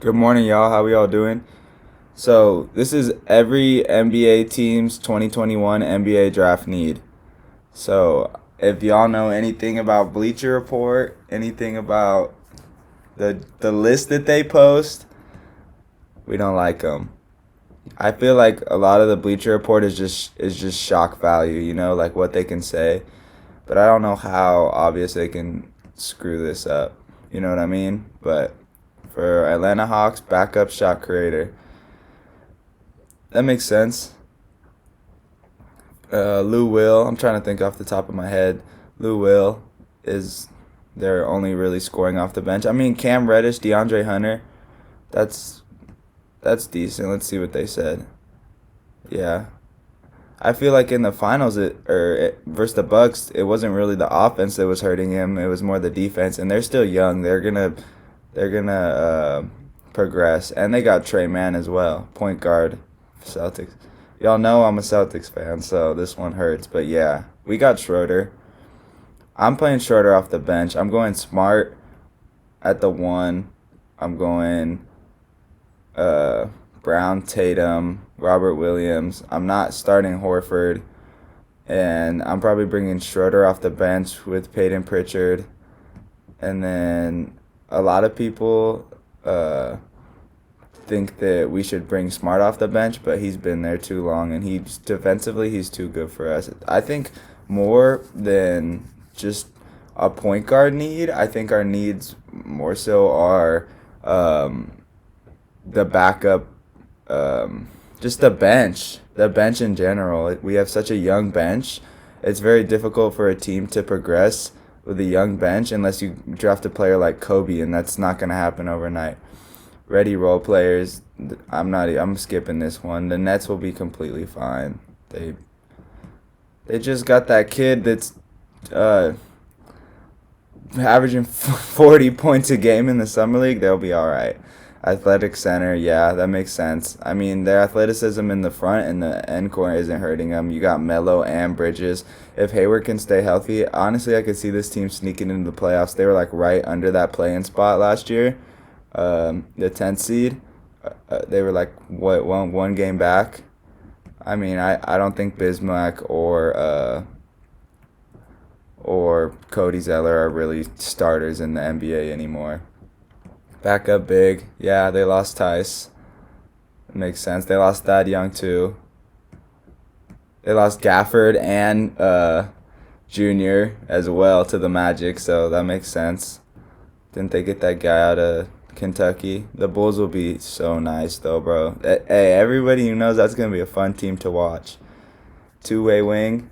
Good morning, y'all. How we all doing? So, this is every NBA team's 2021 NBA draft need. So, if y'all know anything about Bleacher Report, anything about the list that they post, we don't like them. I feel like a lot of the Bleacher Report is just shock value, like what they can say. But I don't know how obvious they can screw this up. You know what I mean? But for Atlanta Hawks, backup shot creator. That makes sense. Lou Will, I'm trying to think off the top of my head. Lou Will is they're only really scoring off the bench. I mean, Cam Reddish, DeAndre Hunter, that's that's decent. Let's see what they said. Yeah, I feel like in the finals, versus the Bucks, it wasn't really the offense that was hurting him. It was more the defense, and they're still young. They're gonna progress, and they got Trey Mann as well, point guard, Celtics. Y'all know I'm a Celtics fan, so this one hurts. But yeah, we got Schroeder. I'm playing Schroeder off the bench. I'm going Smart at the one. I'm going uh, Brown, Tatum, Robert Williams. I'm not starting Horford, and I'm probably bringing Schroeder off the bench with Peyton Pritchard. And then a lot of people think that we should bring Smart off the bench, but he's been there too long, and he's defensively he's too good for us. I think more than just a point guard need, I think our needs more so are the backup, just the bench in general. We have such a young bench. It's very difficult for a team to progress with a young bench unless you draft a player like Kobe, and that's not going to happen overnight. Ready role players. I'm skipping this one. The Nets will be completely fine. They just got that kid that's uh, averaging 40 points a game in the summer league. They'll be all right. Athletic center, yeah, that makes sense. I mean, their athleticism in the front and the end court isn't hurting them. You got Melo and Bridges. If Hayward can stay healthy, honestly, I could see this team sneaking into the playoffs. They were like right under that play-in spot last year, the 10th seed. They were like what one game back. I mean, I don't think Bismack or Cody Zeller are really starters in the NBA anymore. Backup big. Yeah, they lost Tice. It makes sense. They lost Thad Young too. They lost Gafford and Junior as well to the Magic, so that makes sense. Didn't they get that guy out of Kentucky? The Bulls will be so nice though, bro. Hey, everybody who knows that's gonna be a fun team to watch. Two-way wing.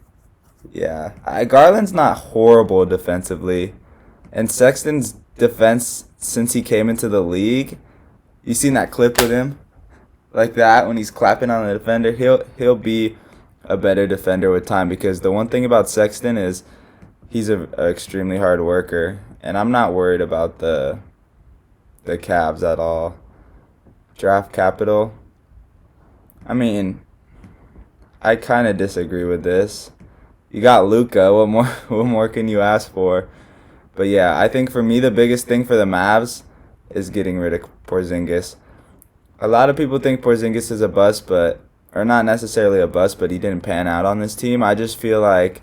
Yeah. Garland's not horrible defensively. And Sexton's defense since he came into the league, you seen that clip with him? Like that when he's clapping on the defender, he'll be a better defender with time, because the one thing about Sexton is he's a extremely hard worker, and I'm not worried about the Cavs at all. Draft capital. I mean, I kind of disagree with this. You got Luka. What more? What more can you ask for? But yeah, I think for me the biggest thing for the Mavs is getting rid of Porzingis. A lot of people think Porzingis is a bust, or not necessarily a bust, but he didn't pan out on this team. I just feel like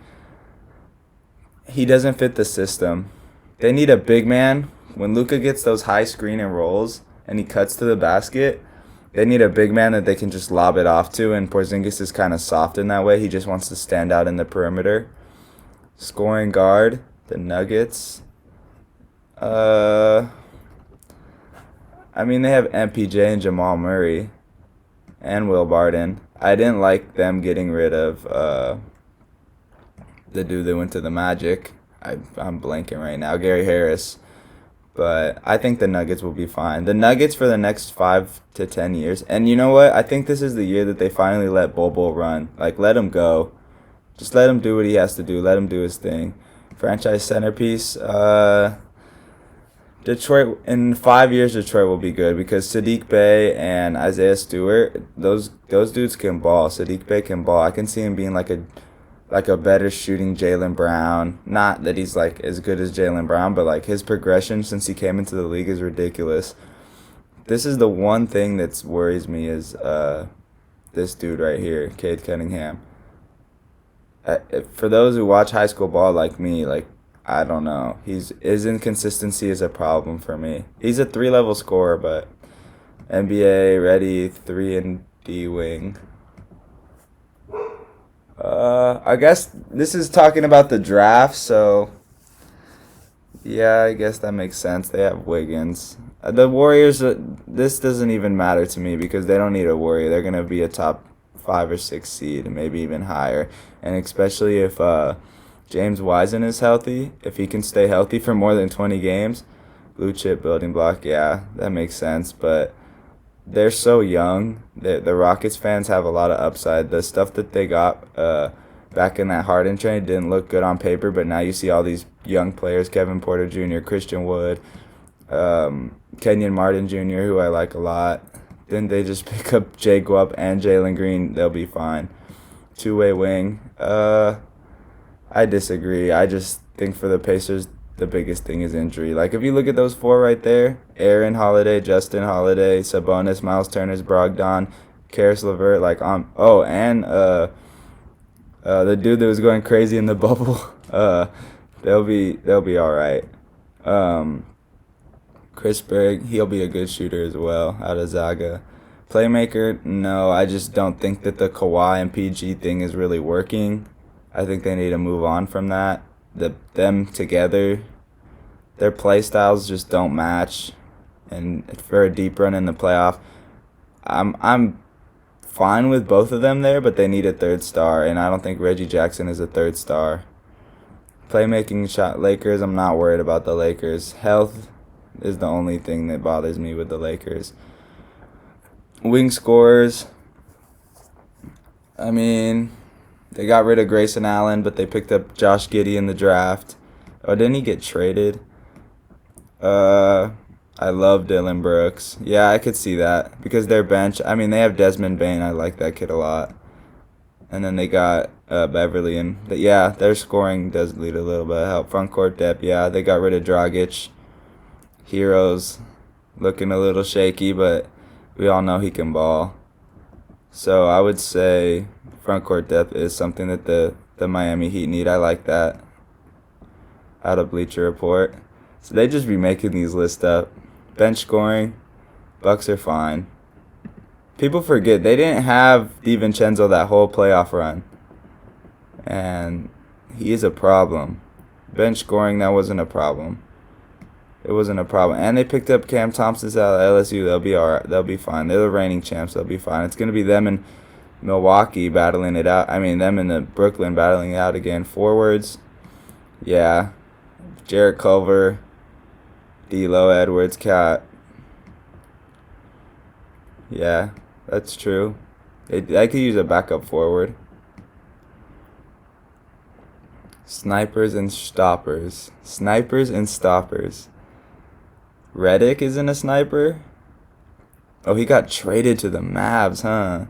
he doesn't fit the system. They need a big man. When Luka gets those high screen and rolls and he cuts to the basket, they need a big man that they can just lob it off to, and Porzingis is kind of soft in that way. He just wants to stand out in the perimeter. Scoring guard, the Nuggets. I mean, they have MPJ and Jamal Murray and Will Barton. I didn't like them getting rid of the dude that went to the Magic. I'm blanking right now, Gary Harris. But I think the Nuggets will be fine. The Nuggets for the next 5 to 10 years. And you know what? I think this is the year that they finally let Bobo run. Like, let him go. Just let him do what he has to do. Let him do his thing. Franchise centerpiece. Detroit, in 5 years, Detroit will be good because Sadiq Bey and Isaiah Stewart, those dudes can ball. Sadiq Bey can ball. I can see him being like a better shooting Jaylen Brown. Not that he's like as good as Jaylen Brown, but like his progression since he came into the league is ridiculous. this is the one thing that worries me is this dude right here, Cade Cunningham. For those who watch high school ball like me, like I don't know, his inconsistency is a problem for me. He's a 3-level scorer, but NBA ready 3-and-D wing. I guess this is talking about the draft, so yeah, I guess that makes sense. They have Wiggins. The Warriors, this doesn't even matter to me because they don't need a worry. They're going to be a top 5 or 6 seed, maybe even higher. And especially if James Wiseman is healthy, if he can stay healthy for more than 20 games, blue chip building block, yeah, that makes sense. But they're so young. The Rockets fans have a lot of upside. The stuff that they got back in that Harden trade didn't look good on paper, but now you see all these young players, Kevin Porter Jr., Christian Wood, Kenyon Martin Jr., who I like a lot. Then they just pick up Jay Guap and Jalen Green. They'll be fine. Two-way wing. I disagree. I just think for the Pacers, the biggest thing is injury. Like, if you look at those 4 right there, Aaron Holiday, Justin Holiday, Sabonis, Miles Turner, Brogdon, Karis LeVert, like, and the dude that was going crazy in the bubble, they'll be all right. Chris Berg, he'll be a good shooter as well out of Zaga. Playmaker, no, I just don't think that the Kawhi and PG thing is really working. I think they need to move on from that. Them together, their play styles just don't match. And for a deep run in the playoff, I'm fine with both of them there, but they need a third star, and I don't think Reggie Jackson is a third star. Playmaking shot, Lakers, I'm not worried about the Lakers. Health is the only thing that bothers me with the Lakers. Wing scorers, I mean, they got rid of Grayson Allen, but they picked up Josh Giddey in the draft. Oh, didn't he get traded? I love Dylan Brooks. Yeah, I could see that because their bench, I mean, they have Desmond Bane. I like that kid a lot. And then they got Beverly. And yeah, their scoring does need a little bit of help. Front court depth, yeah. They got rid of Dragic. Heroes looking a little shaky, but we all know he can ball. So I would say front court depth is something that the Miami Heat need. I like that. Out of Bleacher Report. So they just be making these lists up. Bench scoring, Bucks are fine. People forget they didn't have DiVincenzo that whole playoff run. And he is a problem. Bench scoring, that wasn't a problem. It wasn't a problem. And they picked up Cam Thompson out of LSU. They'll be all right. They'll be fine. They're the reigning champs. They'll be fine. It's going to be them and Milwaukee battling it out. I mean, them and the Brooklyn battling it out again. Forwards, yeah. Jarrett Culver, D'Lo, Edwards, Cat. Yeah, that's true. I could use a backup forward. Snipers and stoppers. Snipers and stoppers. Redick isn't a sniper? Oh, he got traded to the Mavs, huh?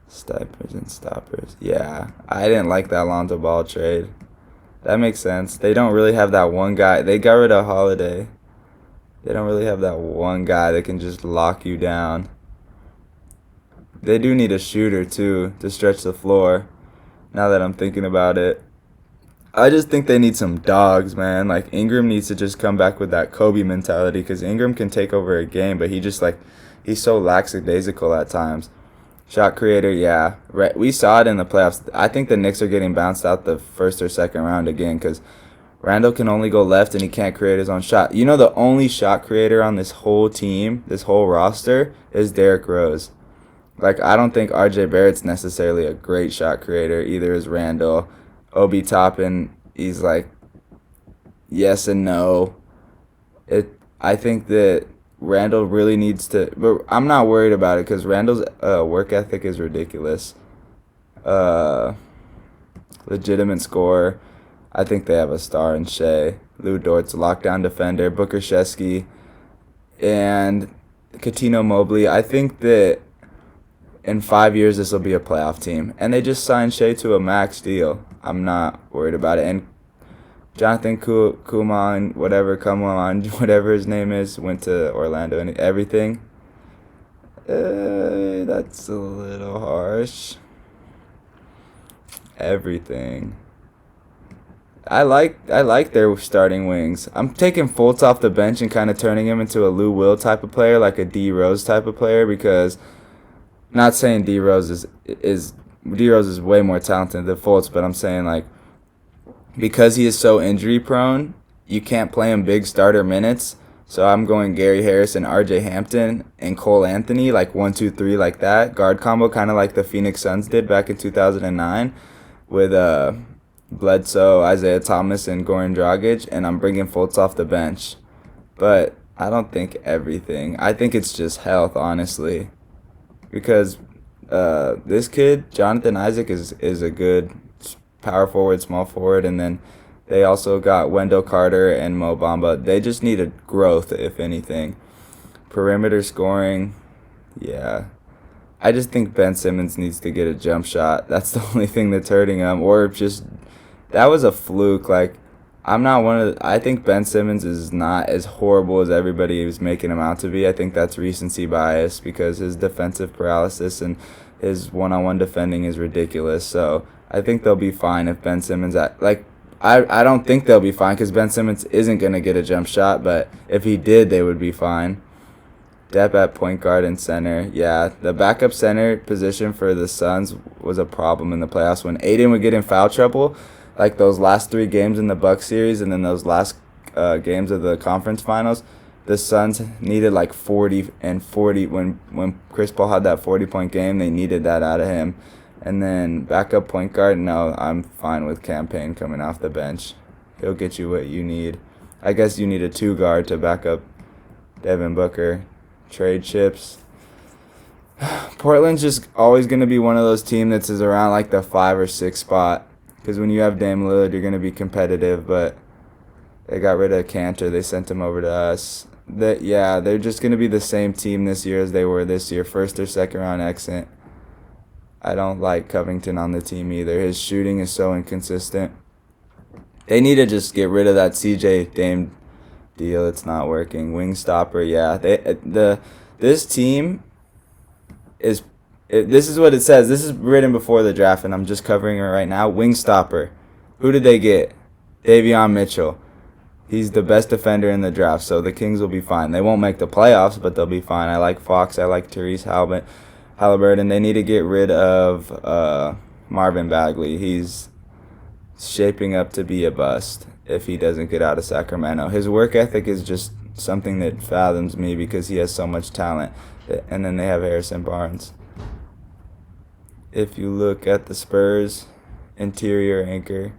Snipers and stoppers. Yeah, I didn't like that Lonzo Ball trade. That makes sense. They don't really have that one guy. They got rid of Holiday. They don't really have that one guy that can just lock you down. They do need a shooter, too, to stretch the floor, now that I'm thinking about it. I just think they need some dogs, man. Like, Ingram needs to just come back with that Kobe mentality because Ingram can take over a game, but he's so lackadaisical at times. Shot creator, yeah. We saw it in the playoffs. I think the Knicks are getting bounced out the first or second round again because Randall can only go left and he can't create his own shot. You know, the only shot creator on this whole team, this whole roster, is Derrick Rose. Like, I don't think RJ Barrett's necessarily a great shot creator. Either is Randall. Obi Toppin, he's like, yes and no. I think that Randall really needs to, but I'm not worried about it because Randall's work ethic is ridiculous. Legitimate scorer. I think they have a star in Shea. Lou Dort's a lockdown defender. Booker Shesky and Katino Mobley. I think that in 5 years this will be a playoff team. And they just signed Shea to a max deal. I'm not worried about it. And Jonathan Kuman, whatever, come on, whatever his name is, went to Orlando and everything. That's a little harsh. Everything. I like their starting wings. I'm taking Fultz off the bench and kind of turning him into a Lou Will type of player, like a D Rose type of player, because not saying D Rose is way more talented than Fultz, but I'm saying like because he is so injury prone, you can't play him big starter minutes. So I'm going Gary Harris and R.J. Hampton and Cole Anthony, like 1, 2, 3, like that guard combo, kind of like the Phoenix Suns did back in 2009 with Bledsoe, Isaiah Thomas, and Goran Dragic, and I'm bringing Fultz off the bench. But I don't think everything. I think it's just health, honestly, because this kid Jonathan Isaac is a good power forward, small forward, and then they also got Wendell Carter and Mo Bamba. They just needed growth, if anything. Perimeter scoring, yeah. I just think Ben Simmons needs to get a jump shot. That's the only thing that's hurting him. Or just, that was a fluke. Like, I think Ben Simmons is not as horrible as everybody was making him out to be. I think that's recency bias because his defensive paralysis and his one-on-one defending is ridiculous. So I think they'll be fine if Ben Simmons, I don't think they'll be fine because Ben Simmons isn't going to get a jump shot, but if he did, they would be fine. Depth at point guard and center. Yeah, the backup center position for the Suns was a problem in the playoffs when Aiden would get in foul trouble, like those last 3 games in the Bucks series and then those last games of the conference finals. The Suns needed like 40 and 40 when Chris Paul had that 40-point game. They needed that out of him. And then backup point guard, no, I'm fine with Campaign coming off the bench. He'll get you what you need. I guess you need a 2 guard to back up Devin Booker. Trade chips. Portland's just always going to be one of those teams that's around like the 5 or 6 spot. Because when you have Dame Lillard, you're going to be competitive. But they got rid of Cantor. They sent him over to us. They're just going to be the same team this year as they were this year. First or second round exit. I don't like Covington on the team either. His shooting is so inconsistent. They need to just get rid of that CJ Dame deal. It's not working. Wing stopper, yeah. This team is. This is what it says. This is written before the draft, and I'm just covering it right now. Wing stopper. Who did they get? Davion Mitchell. He's the best defender in the draft, so the Kings will be fine. They won't make the playoffs, but they'll be fine. I like Fox. I like Therese Halliburton. They need to get rid of Marvin Bagley. He's shaping up to be a bust if he doesn't get out of Sacramento. His work ethic is just something that fathoms me because he has so much talent. And then they have Harrison Barnes. If you look at the Spurs, interior anchor,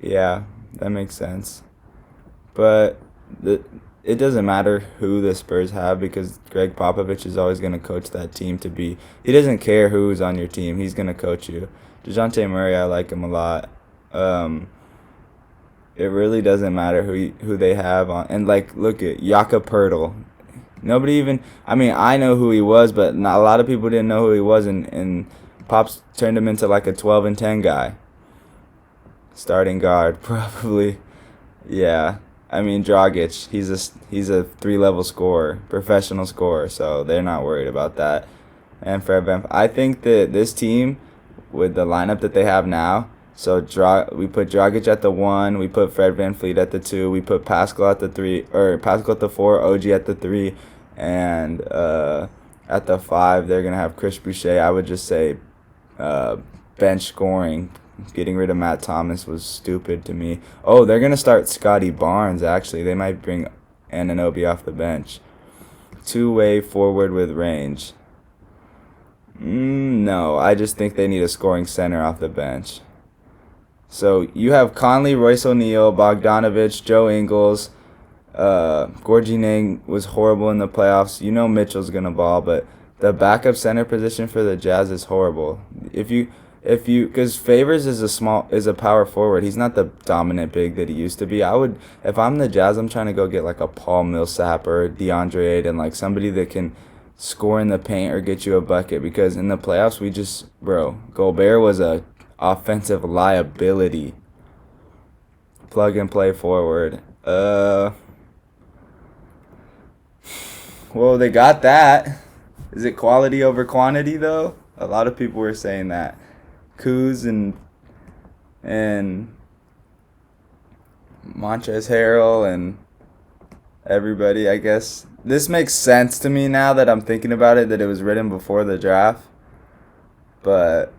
yeah, that makes sense. But it doesn't matter who the Spurs have because Greg Popovich is always going to coach that team to be. He doesn't care who's on your team. He's going to coach you. DeJounte Murray, I like him a lot. It really doesn't matter who they have on. And, like, look at Jakob Poeltl. Nobody even. I mean, I know who he was, but not a lot of people didn't know who he was. And Pops turned him into, like, a 12 and 10 guy. Starting guard, probably. Yeah. I mean, Dragic, he's a 3-level scorer, professional scorer, so they're not worried about that. And Fred VanVleet, I think that this team, with the lineup that they have now, so we put Dragic at the 1, we put Fred VanVleet at the 2, we put Pascal at the 3, or Pascal at the 4, OG at the 3, and at the 5, they're going to have Chris Boucher. I would just say bench scoring. Getting rid of Matt Thomas was stupid to me. Oh, they're going to start Scotty Barnes, actually. They might bring Anunoby off the bench. 2-way forward with range. No, I just think they need a scoring center off the bench. So you have Conley, Royce O'Neal, Bogdanovich, Joe Ingles. Gorgie Nang was horrible in the playoffs. You know Mitchell's going to ball, but the backup center position for the Jazz is horrible. Because Favors is a power forward. He's not the dominant big that he used to be. If I'm the Jazz, I'm trying to go get like a Paul Millsap or DeAndre Ayton, like somebody that can score in the paint or get you a bucket. Because in the playoffs, Gobert was a offensive liability. Plug and play forward. Well, they got that. Is it quality over quantity though? A lot of people were saying that. Kuz and Montrezl Harrell and everybody, I guess. This makes sense to me now that I'm thinking about it, that it was written before the draft. But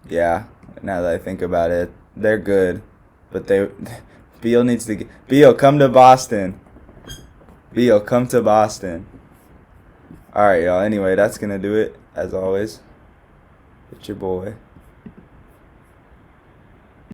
yeah, now that I think about it, they're good. But Beal needs to Beal, come to Boston. Beal, come to Boston. Alright, y'all. Anyway, that's going to do it, as always. It's your boy.